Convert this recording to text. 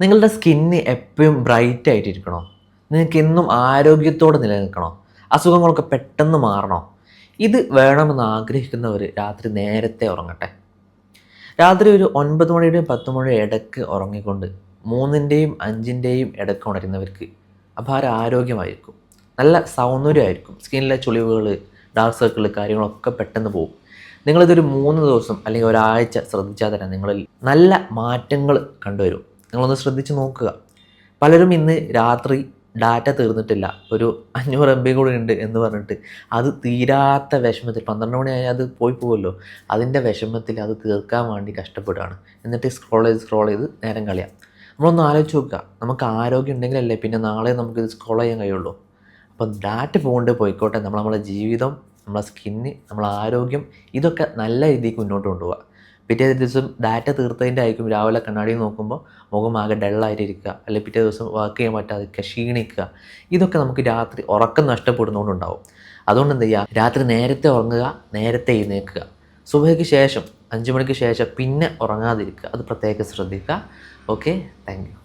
നിങ്ങളുടെ സ്കിന്ന് എപ്പോഴും ബ്രൈറ്റ് ആയിട്ടിരിക്കണോ? നിങ്ങൾക്ക് എന്നും ആരോഗ്യത്തോടെ നിലനിൽക്കണോ? അസുഖങ്ങളൊക്കെ പെട്ടെന്ന് മാറണോ? ഇത് വേണമെന്ന് ആഗ്രഹിക്കുന്നവർ രാത്രി നേരത്തെ ഉറങ്ങട്ടെ. രാത്രി ഒരു 9 മണിയുടെയും 10 മണിയുടെയും ഇടയ്ക്ക് ഉറങ്ങിക്കൊണ്ട് 3ൻ്റെയും 5ൻ്റെയും ഇടയ്ക്ക് ഉണരുന്നവർക്ക് അപാര ആരോഗ്യമായിരിക്കും. നല്ല സൗന്ദര്യമായിരിക്കും. സ്കിന്നിലെ ചുളിവുകൾ, ഡാർക്ക് സർക്കിൾ കാര്യങ്ങളൊക്കെ പെട്ടെന്ന് പോകും. നിങ്ങളിതൊരു 3 ദിവസം അല്ലെങ്കിൽ ഒരാഴ്ച ശ്രദ്ധിച്ചാൽ തന്നെ നിങ്ങളിൽ നല്ല മാറ്റങ്ങൾ കണ്ടുവരും. നിങ്ങളൊന്ന് ശ്രദ്ധിച്ച് നോക്കുക. പലരും ഇന്ന് രാത്രി ഡാറ്റ തീർന്നിട്ടില്ല, ഒരു 500 MB കൂടി ഉണ്ട് എന്ന് പറഞ്ഞിട്ട് അത് തീരാത്ത വിഷമത്തിൽ 12 മണിയായാൽ അത് പോയി പോകുമല്ലോ, അതിൻ്റെ വിഷമത്തിൽ അത് തീർക്കാൻ വേണ്ടി കഷ്ടപ്പെടുകയാണ്. എന്നിട്ട് സ്ക്രോൾ ചെയ്ത് നേരം കളയാം. നമ്മളൊന്ന് ആലോചിച്ച് നോക്കുക. നമുക്ക് ആരോഗ്യം ഉണ്ടെങ്കിലല്ലേ പിന്നെ നാളെ നമുക്കിത് സ്ക്രോൾ ചെയ്യാൻ കഴിയുള്ളൂ. അപ്പം ഡാറ്റ പോകൊണ്ട് പോയിക്കോട്ടെ. നമ്മളെ ജീവിതം, നമ്മളെ സ്കിന്ന്, നമ്മളെ ആരോഗ്യം ഇതൊക്കെ നല്ല രീതിക്ക് മുന്നോട്ട് കൊണ്ടുപോകുക. പിറ്റേ ദിവസം ഡാറ്റ തീർത്തതിൻ്റെ ആയിരിക്കും രാവിലെ കണ്ണാടിയിൽ നോക്കുമ്പോൾ മുഖം ആകെ ഡള്ളായിട്ടിരിക്കുക, അല്ലെങ്കിൽ പിറ്റേ ദിവസം വർക്ക് ചെയ്യാൻ പറ്റാതിരിക്കുക, ക്ഷീണിക്കുക. ഇതൊക്കെ നമുക്ക് രാത്രി ഉറക്കം നഷ്ടപ്പെടുന്നതുകൊണ്ടുണ്ടാവും. അതുകൊണ്ട് എന്ത് ചെയ്യുക, രാത്രി നേരത്തെ ഉറങ്ങുക, നേരത്തെ എഴുന്നേൽക്കുക. സുബഹിക്ക് ശേഷം 5 മണിക്ക് ശേഷം പിന്നെ ഉറങ്ങാതിരിക്കുക. അത് പ്രത്യേകം ശ്രദ്ധിക്കുക. Okay, thank you.